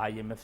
IMF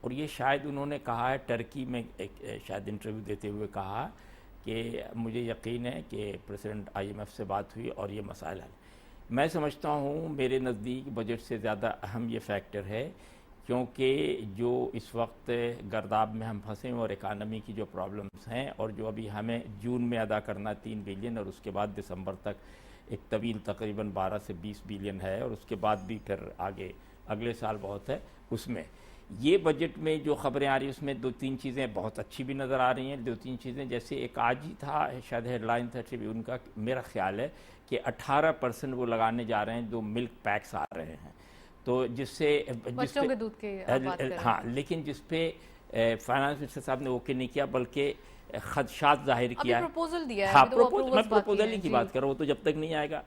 اور یہ شاید انہوں نے کہا ہے ٹرکی میں ایک شاید انٹرویو دیتے ہوئے کہا کہ مجھے یقین ہے کہ پریزیڈنٹ IMF سے بات ہوئی اور یہ مسائل حل. میں سمجھتا ہوں میرے نزدیک بجٹ سے زیادہ اہم یہ فیکٹر ہے، کیونکہ جو اس وقت گرداب میں ہم پھنسے ہیں اور اکانومی کی جو پرابلمز ہیں، اور جو ابھی ہمیں جون میں ادا کرنا 3 بلین اور اس کے بعد دسمبر تک ایک طویل تقریباً 12 سے 20 بلین ہے، اور اس کے بعد بھی پھر آگے اگلے سال بہت ہے. اس میں یہ بجٹ میں جو خبریں آ رہی ہیں اس میں 2-3 چیزیں بہت اچھی بھی نظر آ رہی ہیں. 2-3 چیزیں جیسے ایک آج ہی تھا شاید ہیڈ لائن تھا ٹریبیون کا، میرا خیال ہے کہ 18% وہ لگانے جا رہے ہیں جو ملک پیکس آ رہے ہیں، تو جس سے بچوں کے دودھ کی آپ بات کر رہے ہیں. ہاں، لیکن جس پہ فائنانس منسٹر صاحب نے اوکے نہیں کیا بلکہ خدشات ظاہر کیا ہے. پروپوزل دیا ہے. ہاں، میں پروپوزل ہی کی بات کر رہا ہوں، وہ تو جب تک نہیں آئے گا.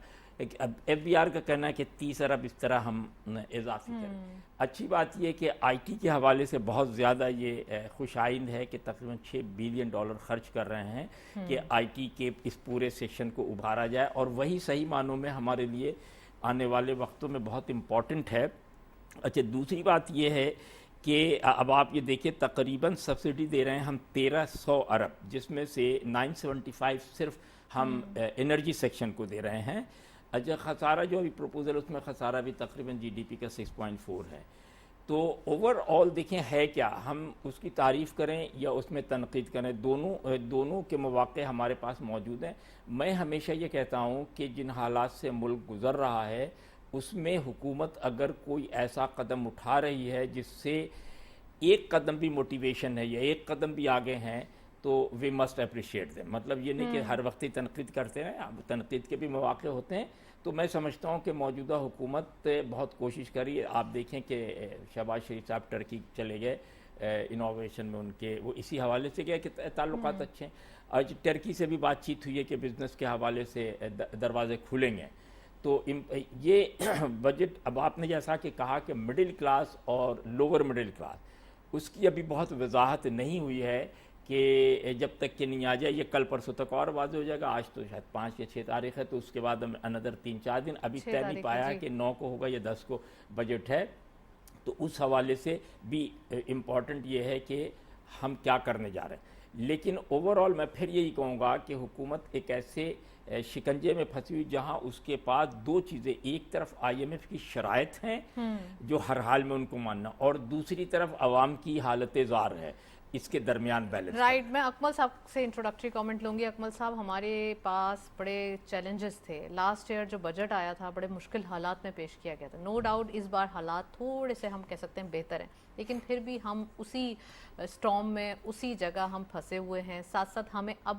FBR کا کہنا ہے کہ 30 ارب اس طرح ہم اضافی کریں. اچھی بات یہ ہے کہ IT کے حوالے سے بہت زیادہ یہ خوش آئند ہے کہ تقریباً $6 بلین خرچ کر رہے ہیں کہ IT کے اس پورے سیکشن کو ابھارا جائے، اور وہی صحیح معنوں میں ہمارے لیے آنے والے وقتوں میں بہت امپورٹنٹ ہے. اچھا، دوسری بات یہ ہے کہ اب آپ یہ دیکھیں تقریباً سبسڈی دے رہے ہیں ہم 1300 ارب، جس میں سے 975 صرف ہم انرجی سیکشن کو دے رہے ہیں. اچھا، خسارہ جو ابھی پروپوزل اس میں خسارہ بھی تقریباً GDP کا 6.4 ہے. تو اوور آل دیکھیں ہے کیا، ہم اس کی تعریف کریں یا اس میں تنقید کریں، دونوں کے مواقع ہمارے پاس موجود ہیں. میں ہمیشہ یہ کہتا ہوں کہ جن حالات سے ملک گزر رہا ہے اس میں حکومت اگر کوئی ایسا قدم اٹھا رہی ہے جس سے ایک قدم بھی موٹیویشن ہے یا ایک قدم بھی آگے ہیں تو وی مسٹ اپریشیٹ دیم. مطلب یہ نہیں کہ ہر وقت ہی تنقید کرتے ہیں، تنقید کے بھی مواقع ہوتے ہیں. تو میں سمجھتا ہوں کہ موجودہ حکومت بہت کوشش کری ہے. آپ دیکھیں کہ شہباز شریف صاحب ٹرکی چلے گئے انوویشن میں، ان کے وہ اسی حوالے سے گئے کہ تعلقات اچھے ہیں. آج ٹرکی سے بھی بات چیت ہوئی ہے کہ بزنس کے حوالے سے دروازے کھلیں گے. تو یہ بجٹ اب آپ نے جیسا کہ کہا کہ مڈل کلاس اور لوور مڈل کلاس، اس کی ابھی بہت وضاحت نہیں ہوئی ہے کہ جب تک کہ نہیں آ جائے. یہ کل پرسوں تک اور واضح ہو جائے گا. آج تو شاید 5 یا 6 تاریخ ہے، تو اس کے بعد ہم اندر 3-4 دن ابھی طے نہیں پایا ہے کہ 9 کو ہوگا یا 10 کو بجٹ ہے. تو اس حوالے سے بھی امپورٹنٹ یہ ہے کہ ہم کیا کرنے جا رہے ہیں. لیکن اوور آل میں پھر یہی کہوں گا کہ حکومت ایک ایسے شکنجے میں پھنسی ہوئی جہاں اس کے پاس 2 چیزیں، ایک طرف IMF کی شرائط ہیں جو ہر حال میں ان کو ماننا، اور دوسری طرف عوام کی حالت زار ہے. اس کے درمیان بیلنس. رائٹ. میں اکمل صاحب سے انٹروڈکٹری کامنٹ لوں گی. اکمل صاحب، ہمارے پاس بڑے چیلنجز تھے. لاسٹ ایئر جو بجٹ آیا تھا بڑے مشکل حالات میں پیش کیا گیا تھا. نو ڈاؤٹ اس بار حالات تھوڑے سے ہم کہہ سکتے ہیں بہتر ہیں، لیکن پھر بھی ہم اسی اسٹارم میں اسی جگہ ہم پھنسے ہوئے ہیں. ساتھ ساتھ ہمیں اب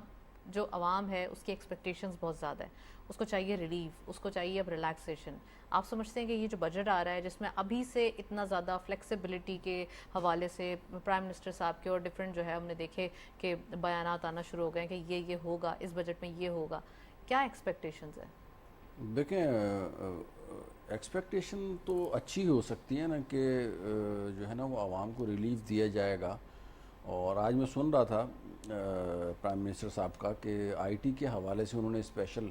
جو عوام ہے اس کی ایکسپیکٹیشنز بہت زیادہ ہیں. اس کو چاہیے ریلیف، اس کو چاہیے اب ریلیکسیشن. آپ سمجھتے ہیں کہ یہ جو بجٹ آ رہا ہے جس میں ابھی سے اتنا زیادہ فلیکسیبلٹی کے حوالے سے پرائم منسٹر صاحب کے اور ڈفرینٹ جو ہے ہم نے دیکھے کہ بیانات آنا شروع ہو گئے کہ یہ ہوگا، اس بجٹ میں یہ ہوگا، کیا ایکسپیکٹیشنز ہیں؟ دیکھیں، ایکسپیکٹیشن تو اچھی ہو سکتی ہے نا کہ جو ہے نا وہ عوام کو ریلیف دیا جائے گا. اور آج میں سن رہا تھا پرائم منسٹر صاحب کا کہ IT کے حوالے سے انہوں نے اسپیشل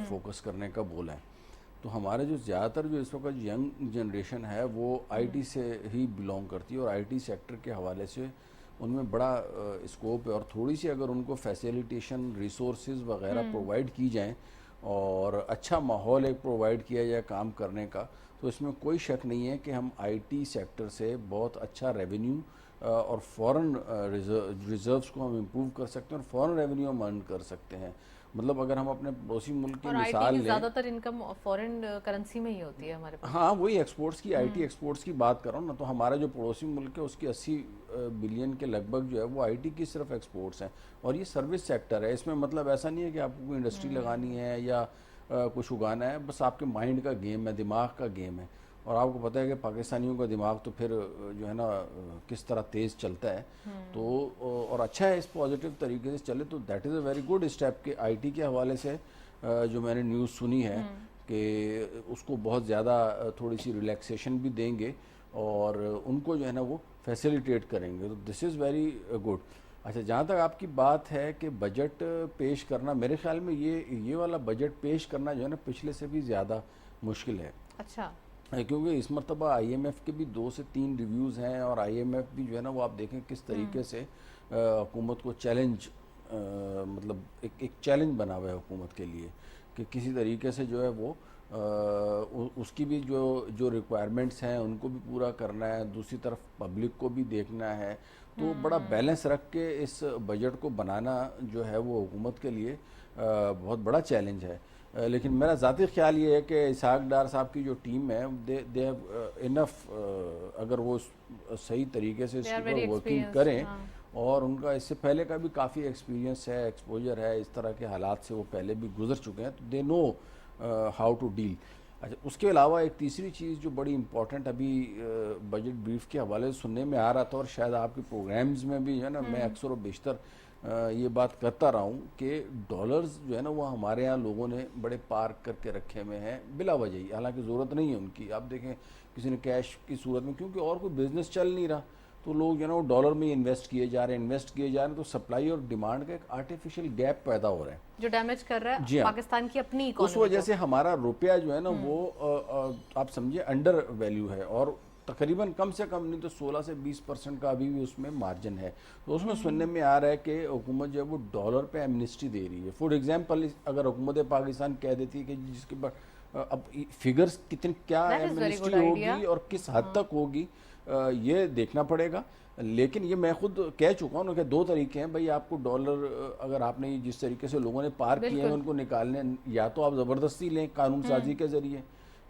فوکس کرنے کا بولا ہے. تو ہمارے جو زیادہ تر جو اس وقت ینگ جنریشن ہے وہ IT سے ہی بلونگ کرتی ہے، اور IT سیکٹر کے حوالے سے ان میں بڑا اسکوپ ہے. اور تھوڑی سی اگر ان کو فیسیلیٹیشن، ریسورسز وغیرہ پرووائڈ کی جائیں اور اچھا ماحول ایک پرووائڈ کیا جائے کام کرنے کا، تو اس میں کوئی شک نہیں ہے کہ ہم IT سیکٹر سے بہت اچھا ریونیو اور فورن ریزروز کو ہم امپروو کر سکتے ہیں اور فورن ریونیو ہم ارن کر سکتے ہیں. مطلب اگر ہم اپنے پڑوسی ملک کی مثال لیں، زیادہ تر انکم فورن کرنسی میں ہی ہوتی ہے ہمارے پاس. ہاں، وہی ایکسپورٹس کی IT ایکسپورٹس کی بات کر رہا ہوں نا. تو ہمارا جو پڑوسی ملک ہے اس کی 80 بلین کے لگ بھگ جو ہے وہ IT کی صرف ایکسپورٹس ہیں. اور یہ سروس سیکٹر ہے. اس میں مطلب ایسا نہیں ہے کہ آپ کو کوئی انڈسٹری لگانی ہے یا کچھ اگانا ہے، بس آپ کے مائنڈ کا گیم ہے، دماغ کا گیم ہے. اور آپ کو پتہ ہے کہ پاکستانیوں کا دماغ تو پھر جو ہے نا کس طرح تیز چلتا ہے. تو اور اچھا ہے اس پازیٹیو طریقے سے چلے. تو that is a very good step کہ IT کے حوالے سے جو میں نے نیوز سنی ہے کہ اس کو بہت زیادہ تھوڑی سی ریلیکسیشن بھی دیں گے اور ان کو جو ہے نا وہ فیسیلیٹیٹ کریں گے. تو دس از ویری گڈ. اچھا، جہاں تک آپ کی بات ہے کہ بجٹ پیش کرنا، میرے خیال میں یہ والا بجٹ پیش کرنا جو ہے نا پچھلے سے بھی زیادہ مشکل ہے. اچھا، کیونکہ اس مرتبہ آئی ایم ایف کے بھی 2 سے 3 ریویوز ہیں، اور آئی ایم ایف بھی جو ہے نا وہ آپ دیکھیں کس طریقے سے حکومت کو چیلنج، مطلب ایک چیلنج بنا ہوا ہے حکومت کے لیے کہ کسی طریقے سے جو ہے وہ اس کی بھی جو ریکوائرمنٹس ہیں ان کو بھی پورا کرنا ہے، دوسری طرف پبلک کو بھی دیکھنا ہے، تو بڑا بیلنس رکھ کے اس بجٹ کو بنانا جو ہے وہ حکومت کے لیے بہت بڑا چیلنج ہے۔ لیکن میرا ذاتی خیال یہ ہے کہ اسحاق ڈار صاحب کی جو ٹیم ہے دے ہیو انف، اگر وہ صحیح طریقے سے اس کے اوپر ورکنگ کریں، اور ان کا اس سے پہلے کا بھی کافی ایکسپیرینس ہے، ایکسپوجر ہے، اس طرح کے حالات سے وہ پہلے بھی گزر چکے ہیں، تو دے نو ہاؤ ٹو ڈیل۔ اچھا، اس کے علاوہ ایک تیسری چیز جو بڑی امپورٹنٹ ابھی بجٹ بریف کے حوالے سے سننے میں آ رہا تھا، اور شاید آپ کے پروگرامز میں بھی جو ہے نا میں اکثر و بیشتر یہ بات کرتا رہا ہوں کہ ڈالرز جو ہے نا وہ ہمارے ہاں لوگوں نے بڑے پارک کر کے رکھے ہوئے ہیں بلا وجہ ہی، حالانکہ ضرورت نہیں ہے ان کی۔ آپ دیکھیں کسی نے کیش کی صورت میں، کیونکہ اور کوئی بزنس چل نہیں رہا، تو لوگ جو ہے نا وہ ڈالر میں انویسٹ کیے جا رہے ہیں، تو سپلائی اور ڈیمانڈ کا ایک آرٹیفیشل گیپ پیدا ہو رہا ہے جو ڈیمیج کر رہا جی ہے ہاں، پاکستان کی اپنی اس اکانومی وجہ کو۔ سے ہمارا روپیہ جو ہے نا وہ آپ سمجھے انڈر ویلیو ہے، اور تقریباً کم سے کم نہیں تو 16 سے 20% کا ابھی بھی اس میں مارجن ہے۔ تو اس میں سننے میں آ رہا ہے کہ حکومت جو ہے وہ ڈالر پہ ایمنسٹی دے رہی ہے۔ فار ایگزامپل اگر حکومت پاکستان کہہ دیتی ہے کہ جس کے بعد اب فگرز کتنے کیا ایمنسٹی ہوگی اور کس حد تک ہوگی یہ دیکھنا پڑے گا، لیکن یہ میں خود کہہ چکا ہوں کہ 2 طریقے ہیں بھائی، آپ کو ڈالر اگر آپ نے جس طریقے سے لوگوں نے پار کیے ہیں ان کو نکالنے، یا تو آپ زبردستی لیں قانون سازی کے ذریعے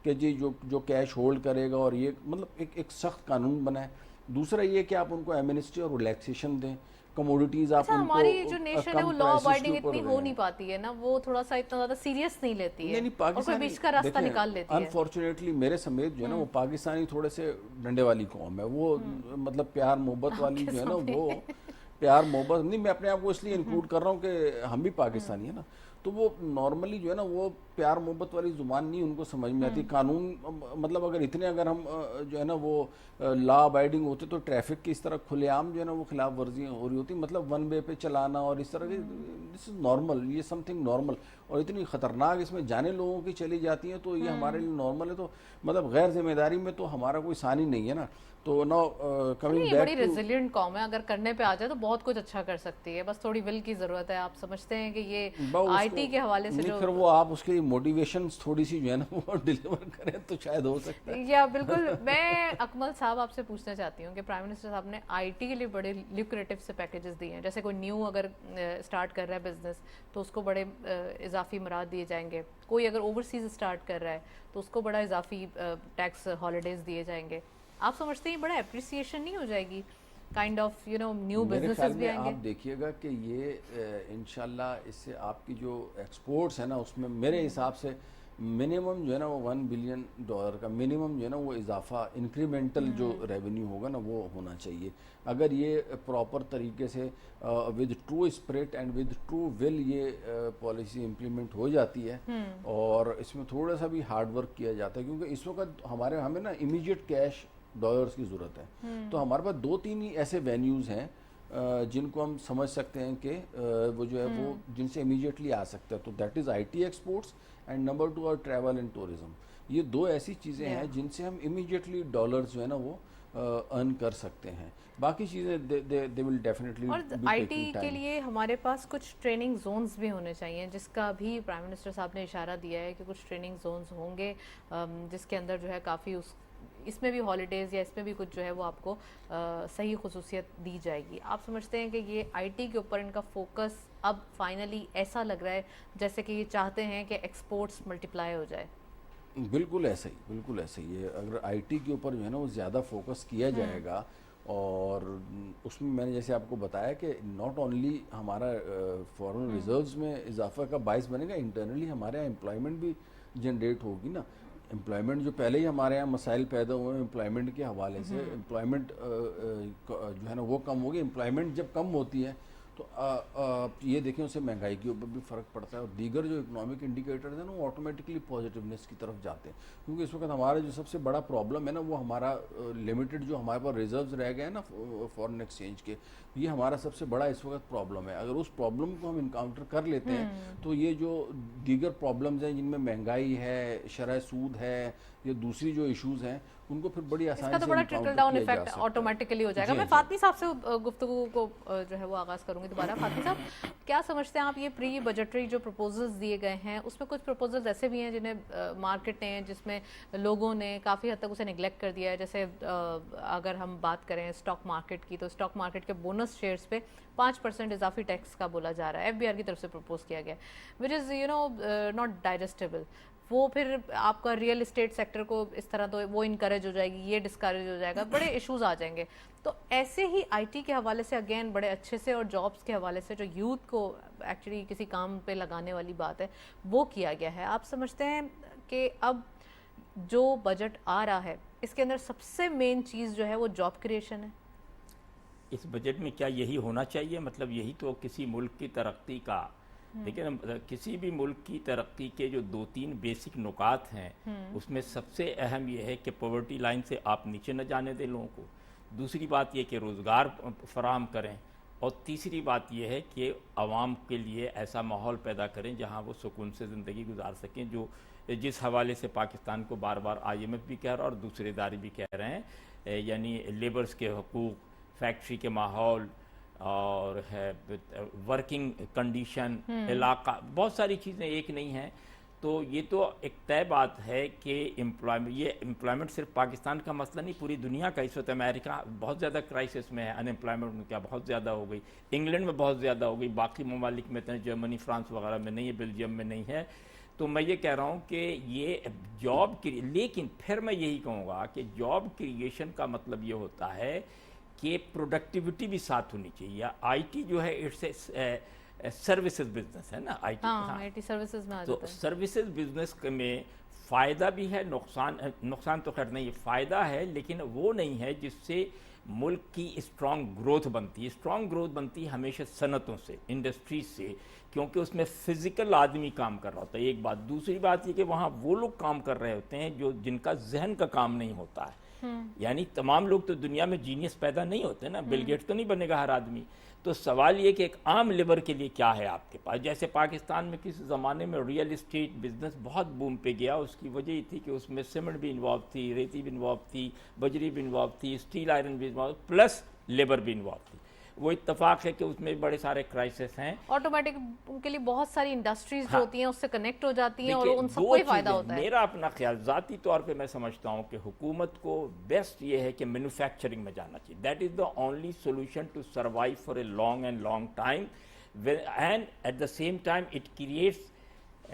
کہ جی جو کیش ہولڈ کرے گا، اور یہ مطلب ایک سخت قانون بنائے۔ دوسرا یہ کہ آپ ان کو ایمنسٹی اور ریلیکسیشن دیں، کموڈیٹیز آپ اچھا، ان کو ہماری جو نیشن ہے کم وہ لا پرائسز کے ابائڈنگ اوپر اتنی ہو نہیں پاتی ہے نا، وہ تھوڑا سا اتنا زیادہ سیریس نہیں لیتی ہے، نہیں اور کوئی بیچ کا راستہ نکال لیتی ہے۔ انفارچونیٹلی میرے سمیت جو ہے نا وہ پاکستانی تھوڑے سے ڈنڈے والی قوم ہے، وہ مطلب پیار محبت والی جو ہے نا وہ پیار محبت نہیں، میں اپنے آپ کو اس لیے انکلوڈ کر رہا ہوں کہ ہم بھی پاکستانی ہیں نا، تو وہ نارملی جو ہے نا وہ پیار محبت والی زبان نہیں ان کو سمجھ میں آتی۔ قانون مطلب اگر ہم جو ہے نا وہ لا ابائڈنگ ہوتے تو ٹریفک کی اس طرح کھلے عام جو ہے نا وہ خلاف ورزیاں ہو رہی ہوتی، مطلب ون وے پہ چلانا اور اس طرح کی، دس از نارمل، یہ سم تھنگ نارمل، اور اتنی خطرناک اس میں جانیں لوگوں کی چلی جاتی ہیں، تو یہ ہمارے لیے نارمل ہے۔ تو مطلب غیر ذمہ داری میں تو ہمارا کوئی ثانی نہیں ہے نا۔ تو نا کمنگ یہ بیک بڑی ریزیلینٹ قوم ہے، اگر کرنے پہ آ جائے تو بہت کچھ اچھا کر سکتی ہے، بس تھوڑی ول کی ضرورت ہے۔ آپ سمجھتے ہیں کہ یہ آئی ٹی کے حوالے سے پھر وہ آپ اس کی موٹیویشنز تھوڑی سی جو ہے نا وہ ڈیلیور کریں تو شاید ہو سکتا ہے۔ یا بالکل، میں اکمل صاحب آپ سے پوچھنا چاہتی ہوں کہ پرائم منسٹر صاحب نے آئی ٹی کے لیے بڑے لیکریٹو سے پیکیجز دیے ہیں، جیسے کوئی نیو اگر اسٹارٹ کر رہا ہے بزنس تو اس کو بڑے اضافی مراد دیے جائیں گے، کوئی اگر اوورسیز اسٹارٹ کر رہا ہے تو اس کو بڑا اضافی ٹیکس ہالیڈیز دیے جائیں گے۔ آپ سمجھتے ہیں بڑا اپریسیشن نہیں ہو جائے گی، کائنڈ آف نیو بزنسز بھی آئیں گے؟ آپ دیکھیے گا کہ یہ انشاءاللہ اس سے آپ کی جو ایکسپورٹس ہیں نا اس میں میرے حساب سے منیمم جو ہے نا وہ $1 بلین کا منیمم جو ہے نا وہ اضافہ انکریمنٹل جو ریونیو ہوگا نا وہ ہونا چاہیے۔ اگر یہ پراپر طریقے سے with true spirit and with true will یہ پالیسی امپلیمنٹ ہو جاتی ہے، اور اس میں تھوڑا سا بھی ہارڈ ورک کیا جاتا ہے، کیونکہ اس وقت ہمیں نا امیجیٹ کیش ڈالرز کی ضرورت ہے، تو ہمارے پاس 2-3 ہی ایسے وینیوز ہیں جن کو ہم سمجھ سکتے ہیں کہ وہ جو ہے وہ جن سے امیجیٹلی آ سکتا ہے، تو that is I T exports and number 2 اور ٹریول اینڈ ٹورزم۔ یہ 2 ایسی چیزیں ہیں جن سے ہم امیجیٹلی ڈالرز جو ہے نا وہ ارن کر سکتے ہیں، باقی چیزیں they will definitely اور be آئی taking ٹی کے time۔ لیے ہمارے پاس کچھ ٹریننگ زونز بھی ہونے چاہیے، جس کا بھی پرائم منسٹر صاحب نے اشارہ دیا ہے کہ کچھ ٹریننگ زونز ہوں گے جس کے اندر جو ہے کافی اس میں بھی ہالیڈیز یا اس میں بھی کچھ جو ہے وہ آپ کو صحیح خصوصیت دی جائے گی۔ آپ سمجھتے ہیں کہ یہ آئی ٹی کے اوپر ان کا فوکس اب فائنلی ایسا لگ رہا ہے جیسے کہ یہ چاہتے ہیں کہ ایکسپورٹس ملٹیپلائی ہو جائے؟ بالکل ایسا ہی، بالکل ایسا ہی ہے۔ اگر آئی ٹی کے اوپر جو ہے نا وہ زیادہ فوکس کیا جائے گا، اور اس میں نے جیسے آپ کو بتایا کہ ناٹ اونلی ہمارا فارن ریزروز میں اضافہ کا باعث بنے گا، انٹرنلی ہمارے یہاں امپلائمنٹ بھی جنریٹ ہوگی نا۔ امپلائمنٹ جو پہلے ہی ہمارے یہاں مسائل پیدا ہوئے ہیں امپلائمنٹ کے حوالے سے، امپلائمنٹ جو ہے نا وہ کم ہوگی۔ امپلائمنٹ جب کم ہوتی ہے تو یہ دیکھیں اسے مہنگائی کے اوپر بھی فرق پڑتا ہے اور دیگر جو اکنامک انڈیکیٹرز ہیں نا وہ آٹومیٹکلی پازیٹیونیس کی طرف جاتے ہیں، کیونکہ اس وقت ہمارا جو سب سے بڑا پرابلم ہے نا وہ ہمارا لمیٹڈ جو ہمارے پاس ریزروز رہ گئے ہیں نا فارن ایکسچینج کے، یہ ہمارا سب سے بڑا اس وقت پرابلم ہے۔ اگر اس پرابلم کو ہم انکاؤنٹر کر لیتے ہیں تو یہ جو دیگر پرابلمز ہیں جن میں مہنگائی ہے، شرح سود ہے، یا دوسری جو ایشوز ہیں ان کو پھر بڑی اس آسانی کا سے تو بڑا encounter ٹرکل ڈاؤن کیا جا ایفیکٹ سکتا ہے۔ آٹومیٹکلی ہو جائے گا۔ جی میں جی۔ فاطمی صاحب سے گفتگو کو جو ہے وہ آغاز کروں گی دوبارہ۔ فاطمی صاحب کیا سمجھتے ہیں آپ یہ پری بجٹری جو پروپوزلز دیے گئے ہیں اس میں کچھ پروپوزلز ایسے بھی ہیں جنہیں مارکیٹ نے، جس میں لوگوں نے کافی حد تک اسے نگلیکٹ کر دیا ہے، جیسے اگر ہم بات کریں اسٹاک مارکیٹ کی تو اسٹاک مارکیٹ کے بونس شیئرز پہ 5% اضافی ٹیکس کا بولا جا رہا ہے، ایف بی آر کی طرف سے پروپوز کیا گیا ہے، وچ از ناٹ ڈائجسٹیبل۔ وہ پھر آپ کا ریئل اسٹیٹ سیکٹر کو اس طرح تو وہ انکریج ہو جائے گی، یہ ڈسکریج ہو جائے گا، بڑے ایشوز آ جائیں گے۔ تو ایسے ہی آئی ٹی کے حوالے سے اگین بڑے اچھے سے، اور جابس کے حوالے سے جو یوتھ کو ایکچولی کسی کام پہ لگانے والی بات ہے وہ کیا گیا ہے۔ آپ سمجھتے ہیں کہ اب جو بجٹ آ رہا ہے اس کے اندر سب سے مین چیز جو ہے وہ جاب کریشن ہے؟ اس بجٹ میں کیا یہی ہونا چاہیے؟ مطلب یہی تو کسی ملک کی ترقی کا، لیکن کسی بھی ملک کی ترقی کے جو 2-3 بیسک نکات ہیں اس میں سب سے اہم یہ ہے کہ پاورٹی لائن سے آپ نیچے نہ جانے دیں لوگوں کو، دوسری بات یہ کہ روزگار فراہم کریں، اور تیسری بات یہ ہے کہ عوام کے لیے ایسا ماحول پیدا کریں جہاں وہ سکون سے زندگی گزار سکیں، جو جس حوالے سے پاکستان کو بار بار آئی ایم ایف بھی کہہ رہا ہے اور دوسرے ادارے بھی کہہ رہے ہیں، یعنی لیبرز کے حقوق، فیکٹری کے ماحول، اور ہے ورکنگ کنڈیشن، علاقہ، بہت ساری چیزیں ایک نہیں ہیں۔ تو یہ تو ایک طے بات ہے کہ امپلائمنٹ صرف پاکستان کا مسئلہ نہیں، پوری دنیا کا۔ اس وقت امریکہ بہت زیادہ کرائسس میں ہے، ان امپلائمنٹ میں کیا بہت زیادہ ہو گئی، انگلینڈ میں بہت زیادہ ہو گئی، باقی ممالک میں تو جرمنی، فرانس وغیرہ میں نہیں ہے، بیلجیم میں نہیں ہے۔ تو میں یہ کہہ رہا ہوں کہ یہ جاب کی، لیکن پھر میں یہی کہوں گا کہ جاب کریشن کا مطلب یہ ہوتا ہے کہ پروڈکٹیوٹی بھی ساتھ ہونی چاہیے۔ آئی ٹی جو ہے اٹس سروسز بزنس ہے نا، I T, I T services میں آ تو جاتا ہے۔ سروسز بزنس میں فائدہ بھی ہے، نقصان تو خیر نہیں ہے، فائدہ ہے لیکن وہ نہیں ہے جس سے ملک کی اسٹرانگ گروتھ بنتی ہے۔ اسٹرانگ گروتھ بنتی ہے ہمیشہ صنعتوں سے، انڈسٹریز سے، کیونکہ اس میں فزیکل آدمی کام کر رہا ہوتا ہے، ایک بات۔ دوسری بات یہ کہ وہاں وہ لوگ کام کر رہے ہوتے ہیں جن کا ذہن کا کام نہیں ہوتا ہے، یعنی تمام لوگ تو دنیا میں جینیس پیدا نہیں ہوتے نا، بل گیٹس تو نہیں بنے گا ہر آدمی۔ تو سوال یہ کہ ایک عام لیبر کے لیے کیا ہے آپ کے پاس؟ جیسے پاکستان میں کسی زمانے میں ریئل اسٹیٹ بزنس بہت بوم پہ گیا، اس کی وجہ یہ تھی کہ اس میں سیمنٹ بھی انوالو تھی، ریتی بھی انوالو تھی، بجری بھی انوالو تھی، اسٹیل آئرن بھی انوالو، پلس لیبر بھی انوالو تھی۔ وہ اتفاق ہے کہ اس میں بڑے سارے کرائسس ہیں، آٹومیٹک ان کے لیے بہت ساری انڈسٹریز جو ہوتی ہیں اس سے کنیکٹ ہو جاتی ہیں اور دیکھیے، ان سب دو کو ہی فائدہ چیزیں، ہوتا ہے۔ میرا اپنا خیال ذاتی طور پہ میں سمجھتا ہوں کہ حکومت کو بیسٹ یہ ہے کہ مینوفیکچرنگ میں جانا چاہیے۔ That is the only solution to survive for a long time, and at the same time it creates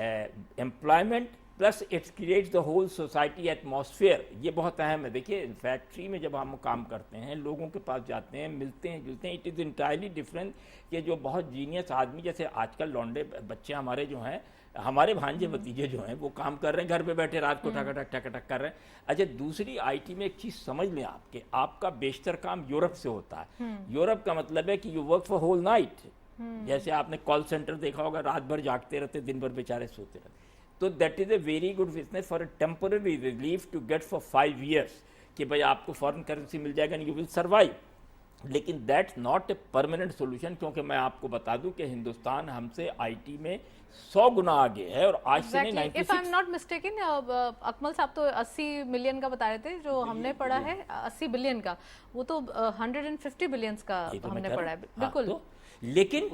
employment, plus it creates the whole society atmosphere. یہ بہت اہم ہے۔ دیکھیے فیکٹری میں جب ہم کام کرتے ہیں، لوگوں کے پاس جاتے ہیں، ملتے ہیں جلتے ہیں، اٹ از انٹائرلی ڈفرینٹ کہ جو بہت جینیس آدمی، جیسے آج کل لونڈے بچے ہمارے جو ہیں، ہمارے بھانجے بتیجے جو ہیں، وہ کام کر رہے ہیں گھر پہ بیٹھے، رات کو ٹک ٹک ٹک ٹک کر رہے ہیں۔ اچھا، دوسری آئی ٹی میں ایک چیز سمجھ لیں آپ کہ آپ کا بیشتر کام یورپ سے ہوتا ہے۔ یورپ کا مطلب ہے کہ you work for whole night, جیسے آپ نے کال سینٹر دیکھا ہوگا، رات بھر جاگتے رہتے، دن بھر بیچارے سوتے رہتے۔ تو that is a very good business for a temporary relief to get for 5 years کہ بھائی آپ کو فورن کرنسی مل جائے گا، یو ول سروائیو، لیکن that's not a permanent solution, کیونکہ میں آپ کو بتا دوں کہ ہندوستان ہم سے آئی ٹی میں 100 گنا آگے ہے، اور آج سے نہیں، If I'm not mistaken, اکمل صاحب تو 80 ملین کا بتا رہے تھے، جو ہم نے پڑھا ہے 80 بلین کا، وہ تو 150 بلینز کا ہم نے پڑھا ہے۔ بالکل، لیکن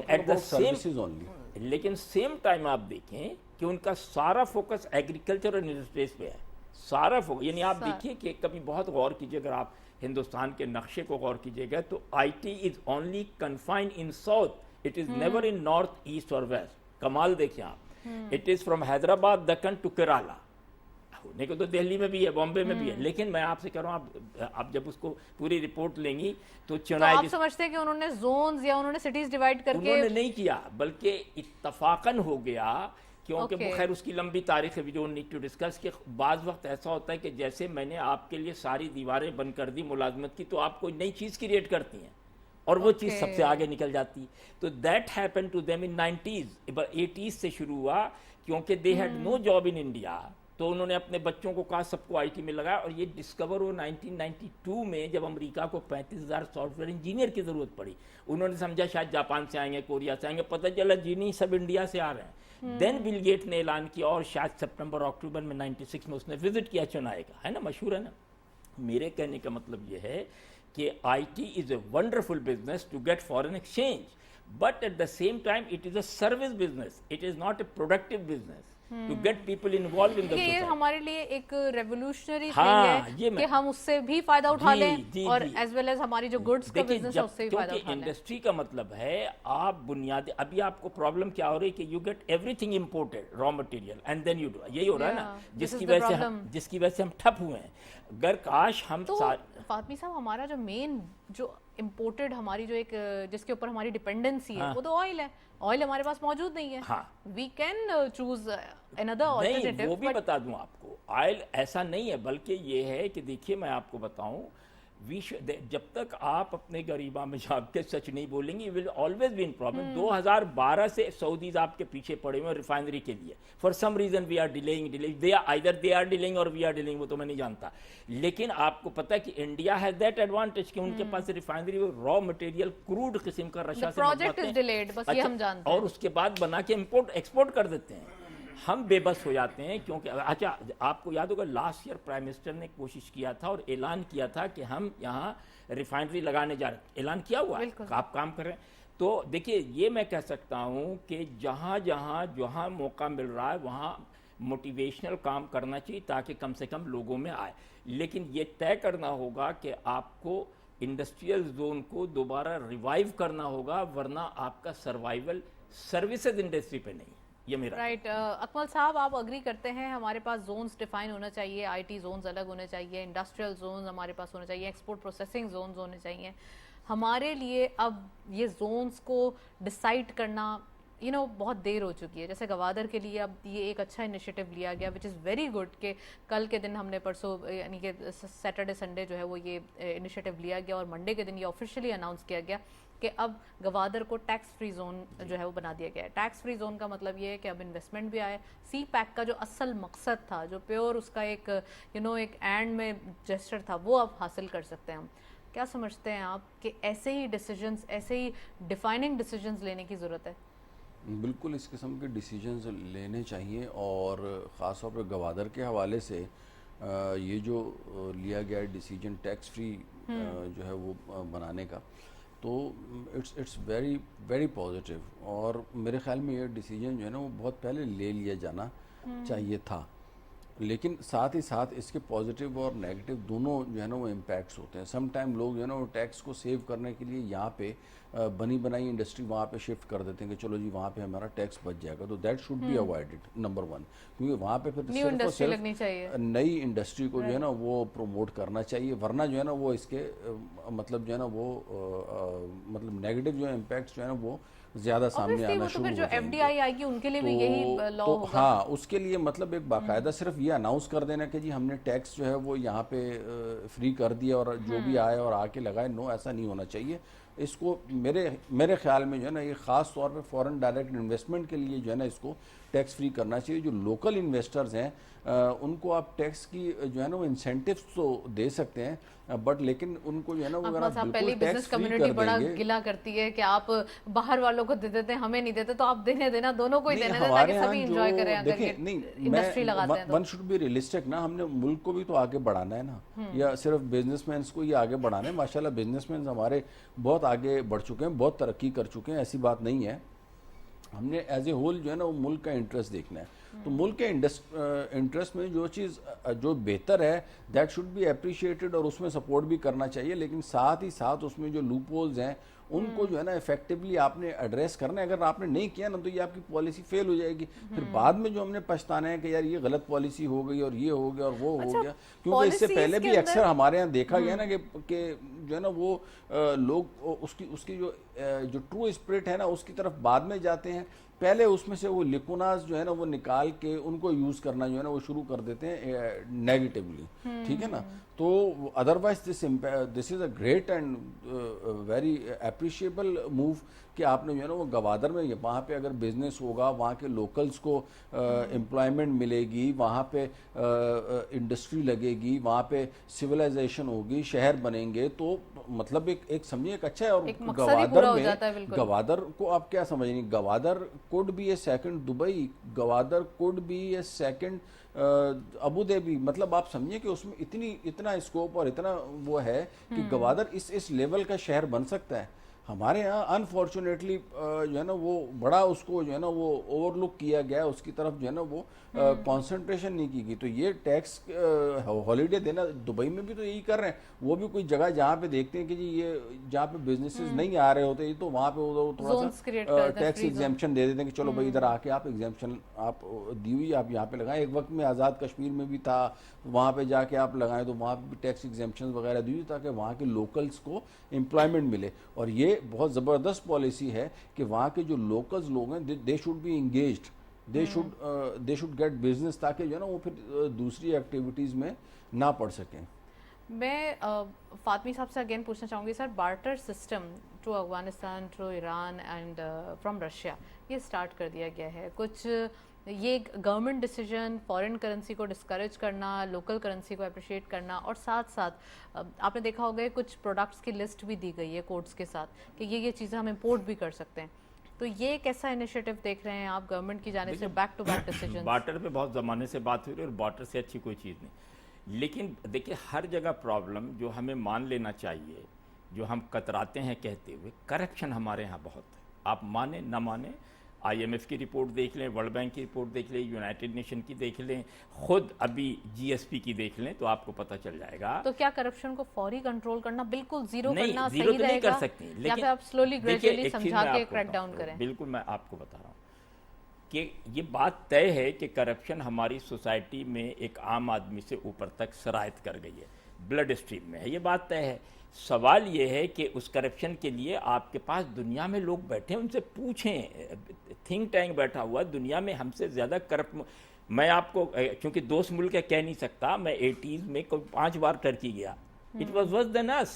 ایٹ دا سروسز اونلی، لیکن سیم ٹائم آپ دیکھیں کہ ان کا سارا فوکس ایگریکلچر اور انڈسٹریز پہ ہے، سارا فوکس۔ یعنی آپ دیکھیے کہ کبھی بہت غور کیجیے، اگر آپ ہندوستان کے نقشے کو غور کیجیے گا تو IT is only confined in south, it is never in north, east اور ویسٹ۔ کمال دیکھیں آپ، it is from Hyderabad Deccan to Kerala, ہونے کو تو دہلی میں بھی ہے، بامبے میں بھی ہے، لیکن میں آپ سے کہہ رہا ہوں، آپ جب اس کو پوری رپورٹ لیں گی تو چنائی، آپ سمجھتے ہیں کہ انہوں نے زونز یا انہوں نے سٹیز ڈیوائیڈ کر کے؟ انہوں نے نہیں کیا، بلکہ اتفاقاً ہو گیا، کیونکہ وہ خیر اس کی لمبی تاریخ ہے، we don't need to discuss, کہ بعض وقت ایسا ہوتا ہے کہ جیسے میں نے آپ کے لیے ساری دیواریں بند کر دی ملازمت کی، تو آپ کوئی نئی چیز کریٹ کرتی ہیں، اور وہ چیز سب سے آگے نکل جاتی. تو that happen to them in 90s 80s سے شروع ہوا, کیونکہ they had no job in India. تو انہوں نے اپنے بچوں کو کہا سب کو آئی ٹی میں لگایا, اور یہ ڈسکور ہو 1992 میں جب امریکہ کو 35,000 سافٹ ویئر انجینئر کی ضرورت پڑی. انہوں نے سمجھا شاید جاپان سے آئیں گے, کوریا سے آئیں گے, پتہ چلا جی نہیں, سب انڈیا سے آ رہے ہیں. دین بل گیٹ نے اعلان کیا, اور شاید سپٹمبر اکتوبر میں 96 میں اس نے وزٹ کیا چنائی کا, ہے نا, مشہور ہے نا. میرے کہنے کا مطلب یہ ہے کہ IT is a wonderful business to get foreign exchange, but at the same time it is a service business, it is not a productive business to get people involved in the society. یہ ہمارے لیے ایک revolutionary thing ہے کہ ہم اس سے بھی فائدہ اٹھا لیں, اور ایز ویل ایز ہماری جو گڈس کا بزنس ہے اس سے بھی فائدہ اٹھا لیں. انڈسٹری کا مطلب ہے آپ بنیادی, ابھی آپ کو پرابلم کیا ہو رہی ہے کہ you get everything imported raw material and then you do, یہی ہو رہا ہے نا, جس کی وجہ سے ہم ٹھپ ہوئے ہیں. اگر کاش ہم فاطمی صاحب, ہمارا جو مین جو امپورٹڈ ہماری جو ایک جس کے اوپر ہماری ڈپینڈنسی ہے وہ تو آئل ہے. آئل ہمارے پاس موجود نہیں ہے, we can choose another alternative. نہیں, وہ بھی بتا دوں آپ کو, آئل ایسا نہیں ہے, بلکہ یہ ہے کہ دیکھیے میں آپ کو بتاؤں, جب تک آپ اپنے غریباں میں جا کے سچ نہیں بولیں گے, will always be in problem. 2012 سے سعودیز آپ کے پیچھے پڑے ہوئے ہیں ریفائنری کے لیے. For some reason we are delaying. Either they are delaying or we are delaying, وہ تو میں نہیں جانتا. لیکن آپ کو پتہ ہے کہ انڈیا has that advantage کہ ان کے پاس ریفائنری را مٹیریل کروڈ قسم کا رشا سے project is delayed, بس یہ ہم جانتے ہیں, اور اس کے بعد بنا کے ایکسپورٹ کر دیتے ہیں. ہم بے بس ہو جاتے ہیں, کیونکہ اچھا آپ کو یاد ہوگا لاسٹ ایئر پرائم منسٹر نے کوشش کیا تھا اور اعلان کیا تھا کہ ہم یہاں ریفائنری لگانے جا رہے ہیں, اعلان کیا ہوا ہے, آپ کام کر رہے ہیں. تو دیکھیے یہ میں کہہ سکتا ہوں کہ جہاں موقع مل رہا ہے وہاں موٹیویشنل کام کرنا چاہیے تاکہ کم سے کم لوگوں میں آئے. لیکن یہ طے کرنا ہوگا کہ آپ کو انڈسٹریل زون کو دوبارہ ریوائیو کرنا ہوگا, ورنہ آپ کا سروائیول سروسز انڈسٹری پہ نہیں. یہ میرا رائٹ. اکمل صاحب, آپ اگری کرتے ہیں ہمارے پاس زونز ڈیفائن ہونا چاہیے, آئی ٹی زونز الگ ہونے چاہیے, انڈسٹریل زونز ہمارے پاس ہونے چاہیے, ایکسپورٹ پروسیسنگ زونز ہونے چاہیے. ہمارے لیے اب یہ زونز کو ڈیسائیڈ کرنا بہت دیر ہو چکی ہے. جیسے گوادر کے لیے اب یہ ایک اچھا انیشیٹو لیا گیا وچ از ویری گڈ, کہ کل کے دن ہم نے پرسوں یعنی کہ سیٹرڈے سنڈے جو ہے وہ یہ انیشیٹو لیا گیا, اور منڈے کے دن یہ آفیشیلی اناؤنس کیا گیا کہ اب گوادر کو ٹیکس فری زون جو ہے وہ بنا دیا گیا ہے. ٹیکس فری زون کا مطلب یہ ہے کہ اب انویسٹمنٹ بھی آئے. سی پیک کا جو اصل مقصد تھا, جو پیور اس کا ایک ایک اینڈ میں جسچر تھا, وہ اب حاصل کر سکتے ہیں ہم. کیا سمجھتے ہیں آپ کہ ایسے ہی ڈیسیجنز, ایسے ہی ڈیفائننگ ڈیسیجنز لینے کی ضرورت ہے؟ بالکل اس قسم کے ڈیسیجنز لینے چاہیے, اور خاص طور پہ گوادر کے حوالے سے یہ جو لیا گیا ڈیسیجن ٹیکس فری جو ہے وہ بنانے کا, تو اٹس ویری ویری پازیٹیو. اور میرے خیال میں یہ ڈیسیجن جو ہے نا وہ بہت پہلے لے لیا جانا چاہیے تھا. لیکن ساتھ ہی ساتھ اس کے پازیٹیو اور نیگیٹو دونوں جو ہے نا وہ امپیکٹس ہوتے ہیں. سم ٹائم لوگ جو ہے نا وہ ٹیکس کو سیو کرنے کے لیے یہاں پہ بنی بنائی انڈسٹری وہاں پہ شفٹ کر دیتے ہیں کہ چلو جی وہاں پہ ہمارا ٹیکس بچ جائے گا. تو that should be avoided number 1, کیونکہ وہاں پہ پھر صرف اور صرف نئی انڈسٹری کو جو ہے نا وہ پروموٹ کرنا چاہیے, ورنہ جو ہے نا وہ اس کے مطلب جو ہے نا وہ مطلب نیگیٹو جو امپیکٹس جو ہے نا وہ زیادہ سامنے آنا شروع ہو جائیں گے. جو ایف ڈی آئی آئے گی ان کے لیے بھی یہی لا ہوگا. ہاں, اس کے لیے مطلب ایک باقاعدہ صرف یہ اناؤنس کر دینا کہ جی ہم نے ٹیکس جو ہے وہ یہاں پہ فری کر دیا اور جو بھی آئے اور آ کے لگائے, نو, ایسا نہیں ہونا چاہیے. اس کو میرے خیال میں جو ہے نا یہ خاص طور پہ فورن ڈائریکٹ انویسٹمنٹ کے لیے جو ہے نا اس کو ٹیکس فری کرنا چاہیے. جو لوکل انویسٹرز ہیں ان کو آپ ٹیکس کی جو ہے نا وہ انسینٹیوز تو دے سکتے ہیں, بٹ لیکن ان کو جو ہے نا وہ اگر آپ بالکل ٹیکس فری کر بڑا دیں گے, گلا کرتی ہے کہ آپ باہر والوں کو دے دیتے ہیں, ہمیں نہیں دیتے, تو آپ دینا دونوں کو ہی دینا تاکہ سبھی انجوائے کریں. اگر انڈسٹری لگاتے ہیں تو ون شوڈ بی ریئلسٹک نا, ہم نے ملک کو بھی تو آگے بڑھانا ہے نا, یا صرف بزنس مینس کو ہی آگے بڑھانا ہے. ماشاءاللہ بزنس مینس ہمارے بہت آگے بڑھ چکے ہیں, بہت ترقی کر چکے ہیں, ایسی بات نہیں ہے. ہم نے ایز اے ہول جو ہے نا وہ ملک کا انٹرسٹ دیکھنا ہے. تو ملک کے انٹرسٹ میں جو چیز جو بہتر ہے دیٹ شوڈ بی اپریشیٹڈ, اور اس میں سپورٹ بھی کرنا چاہیے. لیکن ساتھ ہی ساتھ اس میں جو لوپ ہولز ہیں ان کو جو ہے نا افیکٹولی آپ نے ایڈریس کرنا ہے. اگر آپ نے نہیں کیا نا تو یہ آپ کی پالیسی فیل ہو جائے گی. پھر بعد میں جو ہم نے پچھتانا ہے کہ یار یہ غلط پالیسی ہو گئی اور یہ ہو گیا اور وہ ہو گیا, کیونکہ اس سے پہلے بھی اکثر ہمارے یہاں دیکھا گیا نا کہ جو ہے نا وہ لوگ اس کی جو ٹرو اسپرٹ ہے نا اس کی طرف بعد میں جاتے ہیں, پہلے اس میں سے وہ لکوناز جو ہے نا وہ نکال کے ان کو یوز کرنا جو ہے نا وہ شروع کر دیتے ہیں نیگیٹیولی, ٹھیک ہے نا. تو otherwise this is a great and very appreciable move کہ آپ نے جو ہے نا وہ گوادر میں وہاں پہ اگر بزنس ہوگا, وہاں کے لوکلز کو امپلائمنٹ ملے گی, وہاں پہ انڈسٹری لگے گی, وہاں پہ سویلائزیشن ہوگی, شہر بنیں گے, تو مطلب ایک سمجھیے ایک اچھا ہے. اور گوادر کو آپ کیا سمجھیں گے, Gwadar could be a second Dubai, Gwadar could be a second Abu Dhabi. مطلب آپ سمجھیں کہ اس میں اتنا اسکوپ اور اتنا وہ ہے کہ گوادر اس لیول کا شہر بن سکتا ہے. ہمارے ہاں انفارچونیٹلی جو ہے نا وہ بڑا اس کو جو ہے نا وہ اوور لک کیا گیا, اس کی طرف جو ہے نا وہ کانسنٹریشن نہیں کی گئی. تو یہ ٹیکس ہالیڈے دینا, دبئی میں بھی تو یہی کر رہے ہیں, وہ بھی کوئی جگہ جہاں پہ دیکھتے ہیں کہ جی یہ جہاں پہ بزنسز نہیں آ رہے ہوتے تو وہاں پہ تھوڑا سا ٹیکس ایگزیمپشن دے دیتے ہیں کہ چلو بھائی ادھر آ کے آپ ایگزیمپشن آپ دی ہوئی آپ یہاں پہ لگائیں. ایک وقت میں آزاد کشمیر میں بھی تھا, وہاں پہ جا کے آپ لگائیں تو وہاں پہ بھی ٹیکس ایگزیمپشن وغیرہ دی ہوئی تاکہ وہاں کے لوکلز کو امپلائمنٹ ملے. اور یہ بہت زبردست پالیسی ہے کہ وہاں کے جو لوکلز لوگ ہیں they should be engaged, they should get business, تاکہ جو ہے نا وہ پھر دوسری ایکٹیویٹیز میں نہ پڑ سکیں. میں فاطمی صاحب سے اگین پوچھنا چاہوں گی sir, barter system to Afghanistan, to Iran and from Russia, یہ سٹارٹ کر دیا گیا ہے. کچھ یہ گورنمنٹ ڈیسیجن فارن کرنسی کو ڈسکریج کرنا, لوکل کرنسی کو اپریشیٹ کرنا, اور ساتھ ساتھ آپ نے دیکھا ہوگا کچھ پروڈکٹس کی لسٹ بھی دی گئی ہے کوڈز کے ساتھ کہ یہ چیزیں ہم امپورٹ بھی کر سکتے ہیں. تو یہ کیسا انیشیٹو دیکھ رہے ہیں آپ گورنمنٹ کی جانب سے, back to back decision? Barter پہ بہت زمانے سے بات ہوئی اور بارٹر سے اچھی کوئی چیز نہیں, لیکن دیکھیں ہر جگہ پرابلم جو ہمیں مان لینا چاہیے, جو ہم کتراتے ہیں کہتے ہوئے, کرپشن ہمارے ہاں بہت ہے. آپ مانیں نہ مانیں, آئی ایم ایف کی رپورٹ دیکھ لیں, ورلڈ بینک کی رپورٹ دیکھ لیں, یونائٹڈ نیشن کی دیکھ لیں, خود ابھی جی ایس پی کی دیکھ لیں, تو آپ کو پتہ چل جائے گا. تو کیا کرپشن کو فوری کنٹرول کرنا, بالکل زیرو کرنا زیرو صحیح تو نہیں رہے کر گا, سکتی, یا لیکن پھر آپ سلولی گریجولی سمجھا کے کریک ڈاؤن کریں؟ بالکل میں آپ کو بتا رہا ہوں کہ یہ بات طے ہے کہ کرپشن ہماری سوسائٹی میں ایک عام آدمی سے اوپر تک سرایت کر گئی ہے, بلڈ اسٹریم میں ہے, یہ بات طے ہے. سوال یہ ہے کہ اس کرپشن کے لیے آپ کے پاس دنیا میں لوگ بیٹھے ہیں, ان سے پوچھیں. تھنک ٹینک بیٹھا ہوا دنیا میں ہم سے زیادہ کرپٹ. میں آپ کو چونکہ دوست ملک ہے کہہ نہیں سکتا, میں 80s میں 5 بار ٹرکی گیا, اٹ واز ورس دین اس.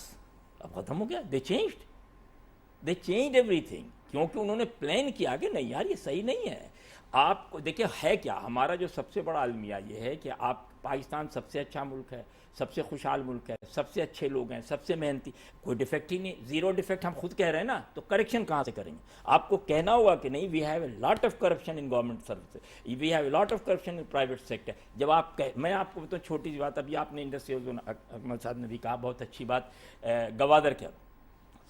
اب ختم ہو گیا, دے چینجڈ ایوری تھنگ, کیونکہ انہوں نے پلان کیا کہ نہیں یار یہ صحیح نہیں ہے. آپ کو دیکھیں ہے کیا, ہمارا جو سب سے بڑا المیہ یہ ہے کہ آپ, پاکستان سب سے اچھا ملک ہے, سب سے خوشحال ملک ہے, سب سے اچھے لوگ ہیں, سب سے محنتی, کوئی ڈیفیکٹ ہی نہیں, زیرو ڈیفیکٹ ہم خود کہہ رہے ہیں نا, تو کریکشن کہاں سے کریں گے؟ آپ کو کہنا ہوگا کہ نہیں we have a lot of corruption in government services, we have a lot of corruption in private sector. جب آپ میں آپ کو بتاؤں چھوٹی سی بات, ابھی آپ نے انڈسٹریل زون اکمل صاحب نے بھی کہا, بہت اچھی بات, گوادر کیا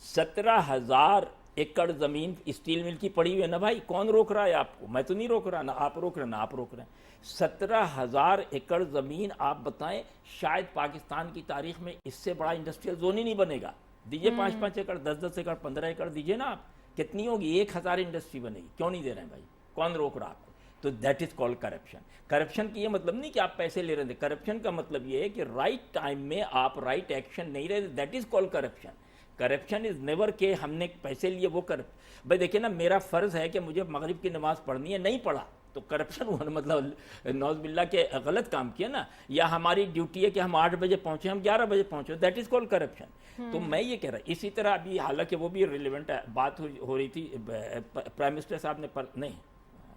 17,000 ایکڑ زمین اسٹیل مل کی پڑی ہوئی ہے نا بھائی, کون روک رہا ہے آپ کو؟ میں تو نہیں روک رہا, نہ آپ روک رہے ہیں نہ آپ روک رہے ہیں. 17,000 ایکڑ زمین, آپ بتائیں شاید پاکستان کی تاریخ میں اس سے بڑا انڈسٹریل زون ہی نہیں بنے گا. دیجئے 5-5 ایکڑ, 10-10 ایکڑ, 15 ایکڑ دیجئے نا آپ, کتنی ہوگی؟ 1,000 انڈسٹری بنے گی. کیوں نہیں دے رہے ہیں بھائی, کون روک رہا آپ کو؟ تو that is called corruption. Corruption کی یہ مطلب نہیں کہ آپ پیسے لے رہے تھے, کرپشن کا مطلب یہ ہے کہ رائٹ ٹائم میں آپ رائٹ ایکشن نہیں رہے, that is called corruption. Corruption is never کہ ہم نے پیسے لیے وہ کر. بھائی دیکھیں نا, میرا فرض ہے کہ مجھے مغرب کی نماز پڑھنی ہے, نہیں پڑھا تو کرپشن ہوا, مطلب نعوذ باللہ کے غلط کام کیا نا. یا ہماری ڈیوٹی ہے کہ ہم 8 بجے پہنچے, ہم 11 بجے پہنچے, دیٹ از کالڈ کرپشن. تو میں یہ کہہ رہا ہوں, اسی طرح ابھی حالانکہ وہ بھی ریلیونٹ بات ہو رہی تھی, پرائم منسٹر صاحب نے نہیں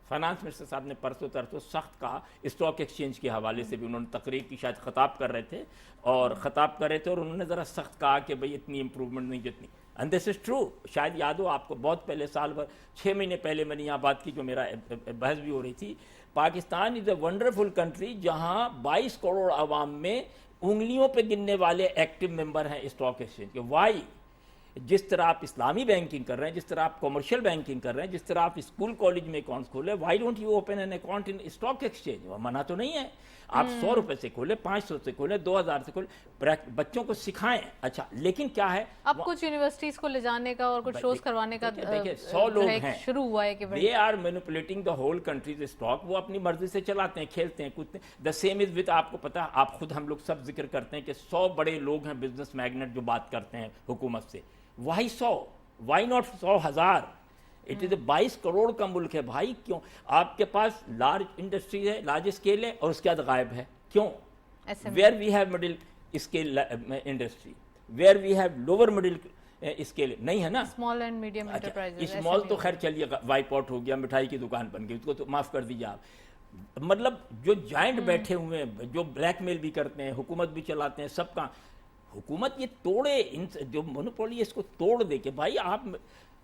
فائنانس منسٹر صاحب نے پرسوں ترسوں سخت کہا اسٹاک ایکسچینج کے حوالے سے بھی, انہوں نے تقریر کی, شاید خطاب کر رہے تھے اور انہوں نے ذرا سخت کہا کہ بھئی اتنی امپروومنٹ نہیں جتنی. And this is true. شاید یاد ہو آپ کو, بہت پہلے, سال بھر 6 مہینے پہلے میں نے یہاں بات کی, جو میرا بحث بھی ہو رہی تھی. پاکستان از اے ونڈرفل کنٹری جہاں 22 کروڑ عوام میں انگلیوں پہ گننے والے ایکٹیو ممبر ہیں اسٹاک ایکسچینج کے. وائی؟ جس طرح آپ اسلامی بینکنگ کر رہے ہیں, جس طرح آپ کمرشل بینکنگ کر رہے ہیں, جس طرح آپ اسکول کالج میں اکاؤنٹس کھولے, why don't you open an account in stock exchange? منع تو نہیں ہے, آپ 100 روپے سے کھولے, 500 سے کھولے, 2000 سے کھولے, بچوں کو سکھائیں. اچھا لیکن کیا ہے, اب کچھ یونیورسٹیز کو لے جانے کا اور کچھ شوز کروانے کا دیکھیں 100 لوگ ہیں شروع ہوا ہے کہ they are manipulating the whole country's stock. وہ اپنی مرضی سے چلاتے ہیں, کھیلتے ہیں, کودتے ہیں. the same is with, آپ کو پتا, آپ خود, ہم لوگ سب ذکر کرتے ہیں کہ 100 بڑے لوگ ہیں بزنس میگنٹ جو بات کرتے ہیں حکومت سے. Why 100؟ Why not 100,000؟ It is 22 crore کا ملک ہے بھائی. کیوں آپ کے پاس لارج انڈسٹری ہے, لارج اسکیل ہے, اور اس کے بعد غائب ہے؟ کیوں؟ Where we have middle scale industry, where we have lower middle scale نہیں ہے نا. Small and medium enterprises, small تو خیر چلیے وائپ آؤٹ ہو گیا, مٹھائی کی دکان بن گئی, اس کو تو معاف کر دیجیے آپ. مطلب جو جائنٹ بیٹھے ہوئے ہیں, جو بلیک میل بھی کرتے ہیں, حکومت بھی چلاتے ہیں, سب کا حکومت یہ توڑے, ان جو مونوپولی ہے اس کو توڑ دے کہ بھائی آپ,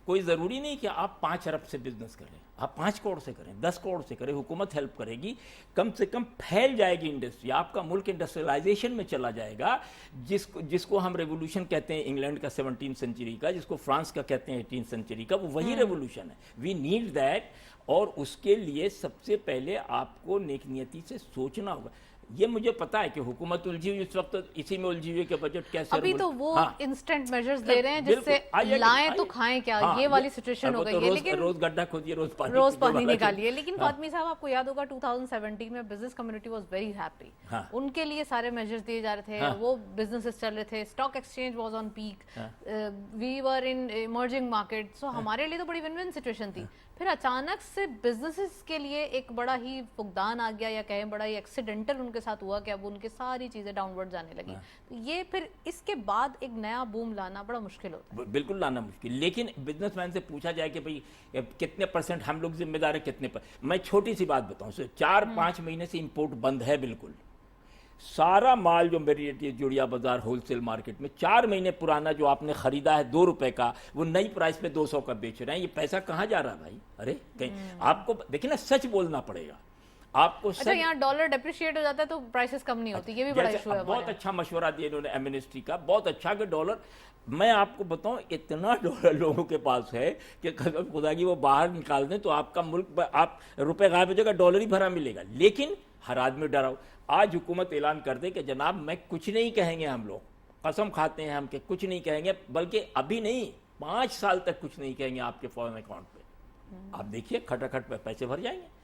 کوئی ضروری نہیں کہ آپ 5 ارب سے بزنس کریں, آپ 5 کروڑ سے کریں, 10 کروڑ سے کریں, حکومت ہیلپ کرے گی, کم سے کم پھیل جائے گی انڈسٹری, آپ کا ملک انڈسٹریلائزیشن میں چلا جائے گا, جس کو ہم ریولوشن کہتے ہیں انگلینڈ کا 17 سنچری کا, جس کو فرانس کا کہتے ہیں 18 سنچری کا, وہ وہی ریولوشن ہے. We need that. اور اس کے لیے سب سے پہلے آپ کو نیک نیتی سے سوچنا ہوگا. یہ مجھے پتا ہے کہ حکومت الجھی ہوئی اس وقت, اسی میں الجھی ہوئی کہ بجٹ کیسے, ابھی تو وہ انسٹنٹ میجرز لے رہے ہیں جس سے لائیں تو کھائیں کیا, یہ والی سچویشن ہو گئی ہے. لیکن روز گڈھا کھودیے, روز پانی نکالیے. لیکن فاطمی صاحب آپ کو یاد ہوگا 2017 میں business community was very happy, ان کے لیے سارے میجرز دیے جا رہے تھے, وہ بزنسز چل رہے تھے, stock exchange was on peak, we were in emerging market, so ہمارے لیے تو بڑی ون ون سچویشن تھی. پھر اچانک سے بزنسز کے لیے ایک بڑا ہی فقدان آ گیا, یا کہیں بڑا ہی ایکسیڈنٹل ان کے ساتھ ہوا کہ اب ان کے ساری چیزیں ڈاؤن ورڈ جانے لگی. یہ پھر اس کے بعد ایک نیا بوم لانا بڑا مشکل ہوتا ہے. بالکل لانا مشکل. لیکن بزنس مین سے پوچھا جائے کہ بھئی کتنے % ہم لوگ ذمہ دار ہیں, کتنے پر. میں چھوٹی سی بات بتاؤں, 4-5 مہینے سے امپورٹ بند ہے بالکل. سارا مال جو میری جوڑیا بازار ہول سیل مارکیٹ میں 4 مہینے پرانا جو آپ نے خریدا ہے 2 روپے کا, وہ نئی پرائس پہ 200 کا بیچ رہے ہیں. یہ پیسہ کہاں جا رہا ہے بھائی؟ ارے کہیں آپ کو دیکھیں نا, سچ بولنا پڑے گا آپ کو. اچھا, یہاں ڈالر ڈیپریشیٹ ہو جاتا ہے تو پرائسز کم نہیں ہوتی, یہ بھی بڑا ایشو ہے. بہت اچھا مشورہ دیا انہوں نے منسٹری کا, بہت اچھا کہ ڈالر, میں آپ کو بتاؤں اتنا ڈالر لوگوں کے پاس ہے کہ خدا کی وہ باہر نکال دیں تو آپ کا ملک, آپ روپے غائب ہو جائے گا, ڈالر ہی بھرا ملے گا. لیکن ہر آدمی ڈرا. آج حکومت اعلان کر دے کہ جناب میں کچھ نہیں کہیں گے, ہم لوگ قسم کھاتے ہیں ہم کہ کچھ نہیں کہیں گے, بلکہ ابھی نہیں 5 سال تک کچھ نہیں کہیں گے آپ کے فورن اکاؤنٹ پہ. آپ دیکھیے کھٹاکھٹ پیسے بھر جائیں گے,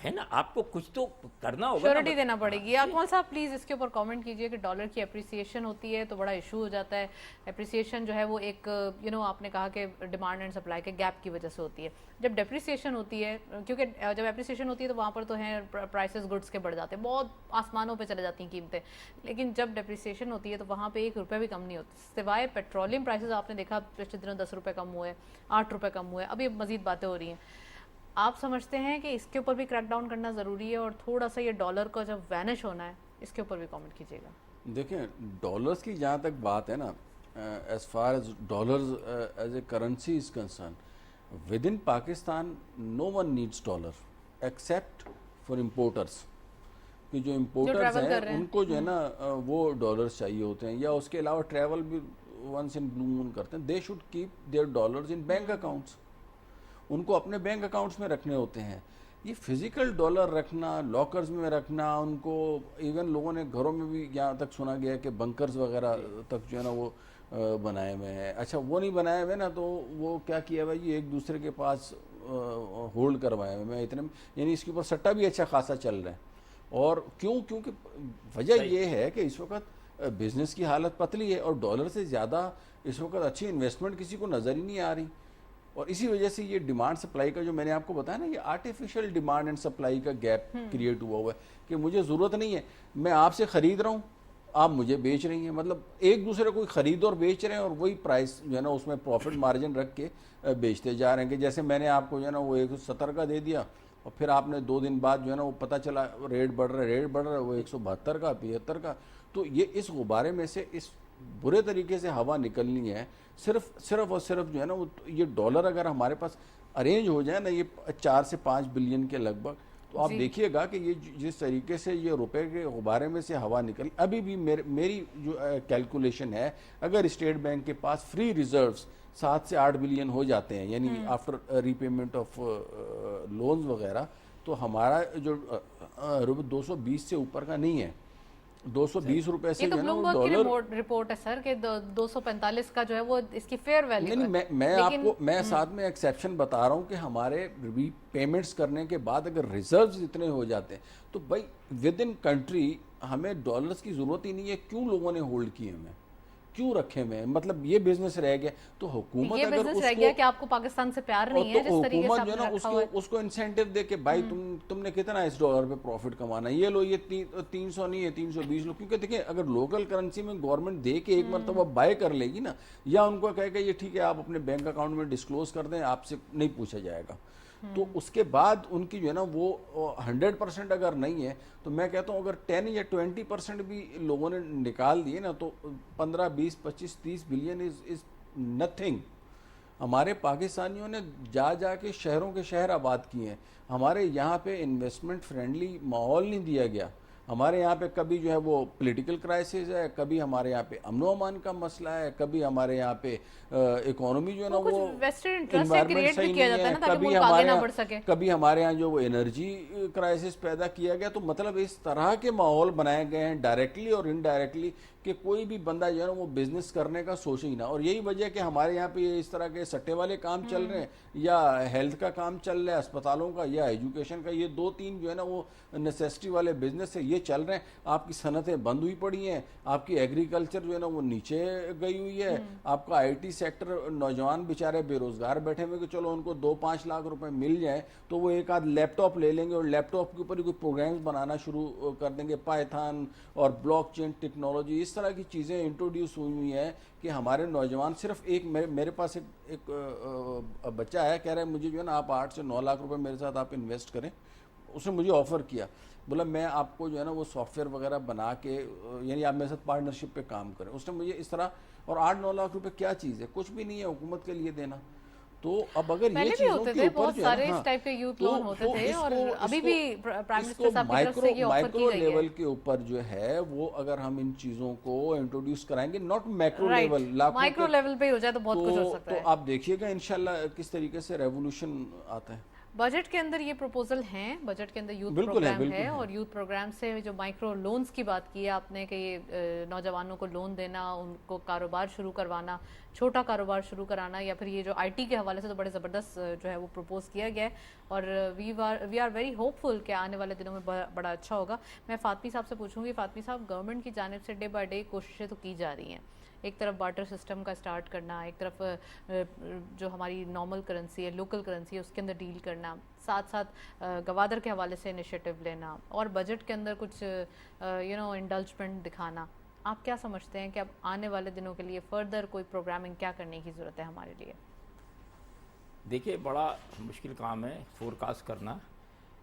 ہے نا. آپ کو کچھ تو کرنا ہوگا, شیورٹی دینا پڑے گی. اکمل صاحب پلیز اس کے اوپر کامنٹ کیجئے کہ ڈالر کی اپریسیشن ہوتی ہے تو بڑا ایشو ہو جاتا ہے. اپریسیشن جو ہے وہ ایک آپ نے کہا کہ ڈیمانڈ اینڈ سپلائی کے گیپ کی وجہ سے ہوتی ہے. جب ڈیپریسیشن ہوتی ہے, کیونکہ جب اپریسیشن ہوتی ہے تو وہاں پر تو ہیں پرائسز گڈس کے بڑھ جاتے ہیں, بہت آسمانوں پہ چلے جاتی ہیں قیمتیں. لیکن جب ڈیپریسیشن ہوتی ہے تو وہاں پہ 1 روپے بھی کم نہیں ہوتا, سوائے پیٹرولیم پرائسز آپ نے دیکھا پچھلے دنوں 10 روپے کم ہوئے, 8 روپے کم ہوئے, ابھی مزید باتیں ہو رہی ہیں. آپ سمجھتے ہیں کہ اس کے اوپر بھی کریک ڈاؤن کرنا ضروری ہے, اور تھوڑا سا یہ ڈالر کا جب وینش ہونا ہے اس کے اوپر بھی کامنٹ کیجیے گا. دیکھیں ڈالرز کی جہاں تک بات ہے نا, as far as dollars as a currency is concerned, within Pakistan no one needs dollar except for importers, کہ جو امپورٹرز ہیں ان کو جو ہے نا وہ ڈالرز چاہیے ہوتے ہیں, یا اس کے علاوہ ٹریول بھی ونس ان بلو مون کرتے ہیں. They should keep their dollars in bank accounts, ان کو اپنے بینک اکاؤنٹس میں رکھنے ہوتے ہیں. یہ فزیکل ڈالر رکھنا, لاکرز میں رکھنا, ان کو ایون لوگوں نے گھروں میں بھی یہاں تک سنا گیا کہ بنکرز وغیرہ تک جو ہے نا وہ بنائے ہوئے ہیں. اچھا وہ نہیں بنائے ہوئے نا, تو وہ کیا کیا ہوا, یہ ایک دوسرے کے پاس ہولڈ کروائے ہوئے میں اتنے, یعنی اس کے اوپر سٹا بھی اچھا خاصا چل رہا ہے. اور کیونکہ وجہ یہ ہے کہ اس وقت بزنس کی حالت پتلی ہے, اور ڈالر سے زیادہ اس وقت اچھی انویسٹمنٹ کسی کو نظر ہی نہیں آ رہی. اور اسی وجہ سے یہ ڈیمانڈ سپلائی کا جو میں نے آپ کو بتایا نا, یہ آرٹیفیشل ڈیمانڈ اینڈ سپلائی کا گیپ کریٹ ہوا ہے کہ مجھے ضرورت نہیں ہے, میں آپ سے خرید رہا ہوں, آپ مجھے بیچ رہی ہیں, مطلب ایک دوسرے کو خرید اور بیچ رہے ہیں, اور وہی پرائس جو ہے نا اس میں پروفٹ مارجن رکھ کے بیچتے جا رہے ہیں. کہ جیسے میں نے آپ کو جو ہے نا وہ 170 کا دے دیا, اور پھر آپ نے 2 دن بعد جو ہے نا وہ پتہ چلا ریٹ بڑھ رہا ہے, وہ 172 کا 75 کا. تو یہ اس غبارے میں سے اس برے طریقے سے ہوا نکلنی ہے. صرف اور صرف جو ہے نا وہ یہ ڈالر اگر ہمارے پاس ارینج ہو جائے نا یہ 4 سے 5 بلین کے لگ بھگ, تو آپ دیکھیے گا کہ یہ جس طریقے سے یہ روپے کے غبارے میں سے ہوا نکل, ابھی بھی میری جو کیلکولیشن ہے, اگر اسٹیٹ بینک کے پاس فری ریزروز 7 سے 8 بلین ہو جاتے ہیں, یعنی after repayment of loans وغیرہ, تو ہمارا جو 220 سے اوپر کا نہیں ہے, 220 روپے سے جو ہے نا وہ ڈالر رپورٹ ہے سر کہ 245 کا جو ہے وہ اس کی فیئر ویلیو ہے. نہیں, میں آپ کو میں ساتھ میں ایکسیپشن بتا رہا ہوں کہ ہمارے ری پیمنٹس کرنے کے بعد اگر ریزروز اتنے ہو جاتے ہیں تو بھائی ود ان کنٹری ہمیں ڈالرز کی ضرورت ہی نہیں ہے. کیوں لوگوں نے ہولڈ کیے ہمیں, کیوں رکھے ہوئے ہیں, مطلب یہ بزنس رہ گیا تو حکومت یہ اگر بزنس اس رہ گیا کو کہ آپ کو پاکستان سے پیار نہیں ہے جس طریقے سے حکومت آپ جو ہے نے نا رکھا ہوا ہے. اس کو انسینٹیو دے کہ بھائی تم نے کتنا اس ڈالر پہ پروفٹ کمانا ہے, یہ لو, یہ 300 نہیں ہے 320 لو, کیونکہ دیکھیں اگر لوکل کرنسی میں گورنمنٹ دے کے ایک مرتبہ بائی کر لے گی نا, یا ان کو کہے کہ یہ ٹھیک ہے آپ اپنے بینک اکاؤنٹ میں ڈسکلوز کر دیں, آپ سے نہیں پوچھا جائے گا, تو اس کے بعد ان کی جو ہے نا وہ 100% اگر نہیں ہے تو میں کہتا ہوں اگر 10 یا 20% بھی لوگوں نے نکال دیے نا تو 15 20 25 30 بلین از نتھنگ. ہمارے پاکستانیوں نے جا کے شہروں کے شہر آباد کیے ہیں, ہمارے یہاں پہ انویسٹمنٹ فرینڈلی ماحول نہیں دیا گیا. ہمارے یہاں پہ کبھی جو ہے وہ پولیٹیکل کرائسس ہے, کبھی ہمارے یہاں پہ امن و امان کا مسئلہ ہے, کبھی ہمارے یہاں پہ اکانومی جو ہے نا وہ انوائرمنٹ صحیح نہیں ہے, کبھی ہمارے یہاں جو وہ انرجی کرائسس پیدا کیا گیا. تو مطلب اس طرح کے ماحول بنائے گئے ہیں ڈائریکٹلی اور انڈائریکٹلی کہ کوئی بھی بندہ جو ہے نا وہ بزنس کرنے کا سوچے ہی نہ. اور یہی وجہ ہے کہ ہمارے یہاں پہ اس طرح کے سٹے والے کام چل رہے ہیں, یا ہیلتھ کا کام چل رہا ہے, اسپتالوں کا یا ایجوکیشن کا, یہ 2-3 جو ہے نا وہ نیسیسٹی والے بزنس ہے یہ چل رہے ہیں. آپ کی صنعتیں بند ہوئی پڑی ہیں, آپ کی ایگریکلچر جو ہے نا وہ نیچے گئی ہوئی ہے, آپ کا آئی ٹی سیکٹر, نوجوان بیچارے بے روزگار بیٹھے ہوئے کہ چلو ان کو 2-5 لاکھ روپے مل جائیں تو وہ ایک آدھ لیپ ٹاپ لے لیں گے اور لیپ ٹاپ کے اوپر ہی کوئی پروگرامز بنانا شروع کر دیں گے. پائتھن اور بلاک چین ٹیکنالوجی اس طرح کی چیزیں انٹروڈیوس ہوئی ہیں کہ ہمارے نوجوان صرف میرے پاس ایک بچہ ہے, کہہ رہا ہے مجھے جو ہے نا آپ 8 سے 9 لاکھ روپے میرے ساتھ آپ انویسٹ کریں. اس نے مجھے آفر کیا, بولا میں آپ کو جو ہے نا وہ سافٹ ویئر وغیرہ بنا کے, یعنی آپ میرے ساتھ پارٹنرشپ پہ کام کریں. اس نے مجھے اس طرح, اور 8-9 لاکھ روپے کیا چیز ہے, کچھ بھی نہیں ہے حکومت کے لیے دینا. تو اب اگر یہ چیزوں کے اوپر جو ہے نا مائکرو لیول کے اوپر جو ہے وہ اگر ہم ان چیزوں کو انٹروڈیوس کرائیں گے, not macro level, micro level پہ ہو جائے تو بہت کچھ ہو سکتا ہے. تو آپ دیکھیے گا انشاءاللہ کس طریقے سے ریولوشن آتا ہے. بجٹ کے اندر یہ پروپوزل ہیں, بجٹ کے اندر یوتھ پروگرام ہے, اور یوتھ پروگرام سے جو مائکرو لونز کی بات کی ہے آپ نے کہ یہ نوجوانوں کو لون دینا, ان کو کاروبار شروع کروانا, چھوٹا کاروبار شروع کرانا, یا پھر یہ جو آئی ٹی کے حوالے سے تو بڑے زبردست جو ہے وہ پروپوز کیا گیا ہے, اور وی آر ویری ہوپ فل کہ آنے والے دنوں میں بڑا اچھا ہوگا. میں فاطمی صاحب سے پوچھوں گی, فاطمی صاحب گورنمنٹ کی جانب سے ڈے بائی ڈے کوششیں تو کی جا رہی ہیں, ایک طرف بارٹر سسٹم کا سٹارٹ کرنا, ایک طرف جو ہماری نارمل کرنسی ہے, لوکل کرنسی ہے, اس کے اندر ڈیل کرنا, ساتھ ساتھ گوادر کے حوالے سے انیشیٹو لینا, اور بجٹ کے اندر کچھ انڈلجمنٹ دکھانا. آپ کیا سمجھتے ہیں کہ اب آنے والے دنوں کے لیے فردر کوئی پروگرامنگ کیا کرنے کی ضرورت ہے ہمارے لیے؟ دیکھیے بڑا مشکل کام ہے فورکاسٹ کرنا,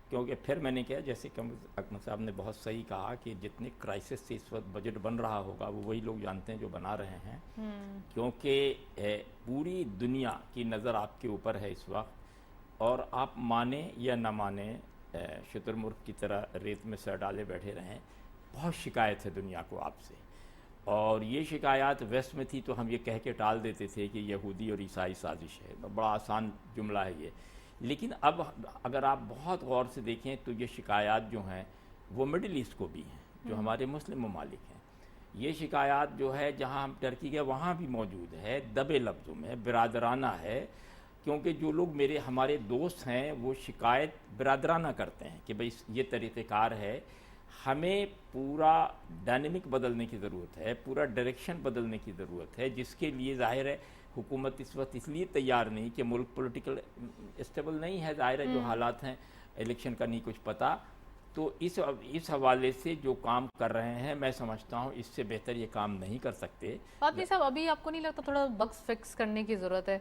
کیونکہ پھر میں نے کہا جیسے کہ اکمل صاحب نے بہت صحیح کہا کہ جتنے کرائسس سے اس وقت بجٹ بن رہا ہوگا وہ وہی لوگ جانتے ہیں جو بنا رہے ہیں, کیونکہ پوری دنیا کی نظر آپ کے اوپر ہے اس وقت, اور آپ مانیں یا نہ مانیں شتر مرغ کی طرح ریت میں سر ڈالے بیٹھے رہیں. بہت شکایت ہے دنیا کو آپ سے, اور یہ شکایات ویسٹ میں تھی تو ہم یہ کہہ کے ٹال دیتے تھے کہ یہودی اور عیسائی سازش ہے, بڑا آسان جملہ ہے یہ. لیکن اب اگر آپ بہت غور سے دیکھیں تو یہ شکایات جو ہیں وہ مڈل ایسٹ کو بھی ہیں, جو ہمارے مسلم ممالک ہیں. یہ شکایات جو ہے جہاں ہم ٹرکی گئے وہاں بھی موجود ہے, دبے لفظوں میں, برادرانہ ہے, کیونکہ جو لوگ ہمارے دوست ہیں وہ شکایت برادرانہ کرتے ہیں کہ بھئی یہ طریقہ کار ہے. ہمیں پورا ڈائنمک بدلنے کی ضرورت ہے, پورا ڈائریکشن بدلنے کی ضرورت ہے, جس کے لیے ظاہر ہے حکومت اس وقت اس لیے تیار نہیں کہ ملک پولیٹیکل اسٹیبل نہیں ہے, ظاہر ہے جو حالات ہیں, الیکشن کا نہیں کچھ پتہ. تو اس حوالے سے جو کام کر رہے ہیں میں سمجھتا ہوں اس سے بہتر یہ کام نہیں کر سکتے. فاطمی صاحب ابھی آپ کو نہیں لگتا تھوڑا بگس فکس کرنے کی ضرورت ہے,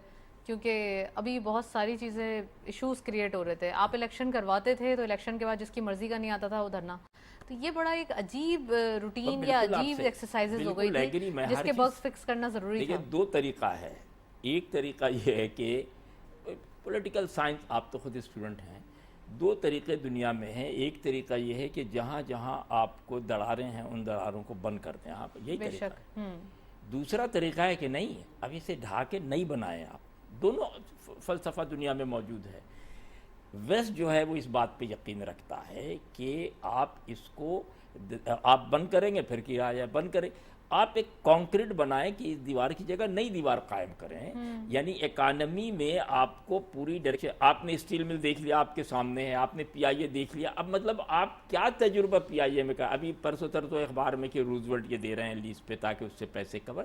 کیونکہ ابھی بہت ساری چیزیں ایشوز کریٹ ہو رہے تھے, آپ الیکشن کرواتے تھے تو الیکشن کے بعد جس کی مرضی کا نہیں آتا تھا وہ دھرنا, تو یہ بڑا ایک عجیب روٹین یا عجیب ایکسرسائزز ہو گئی تھی جس کے بگس فکس کرنا ضروری تھا. دو طریقہ ہے, ایک طریقہ یہ ہے کہ پولیٹیکل سائنس, آپ تو خود اسٹوڈنٹ ہیں, 2 طریقے دنیا میں ہیں. ایک طریقہ یہ ہے کہ جہاں جہاں آپ کو دراڑیں ہیں ان دراڑوں کو بند کر دیں آپ, یہی طریقہ ہے. دوسرا طریقہ ہے کہ نہیں, اب اسے ڈھا کے نہیں بنائیں آپ. دونوں فلسفہ دنیا میں موجود ہے. ویسٹ جو ہے وہ اس بات پہ یقین رکھتا ہے کہ آپ اس کو آپ بند کریں گے پھر کرایہ بند کریں, آپ ایک کانکریٹ بنائیں کہ اس دیوار کی جگہ نئی دیوار قائم کریں. یعنی اکانومی میں آپ کو پوری ڈائریکشن, آپ نے اسٹیل مل دیکھ لیا آپ کے سامنے ہے, آپ نے پی آئی اے دیکھ لیا, اب مطلب آپ کیا تجربہ پی آئی اے میں کا, ابھی پرسوں ترسوں اخبار میں کہ روزولٹ یہ دے رہے ہیں لیز پہ تاکہ اس سے پیسے کور,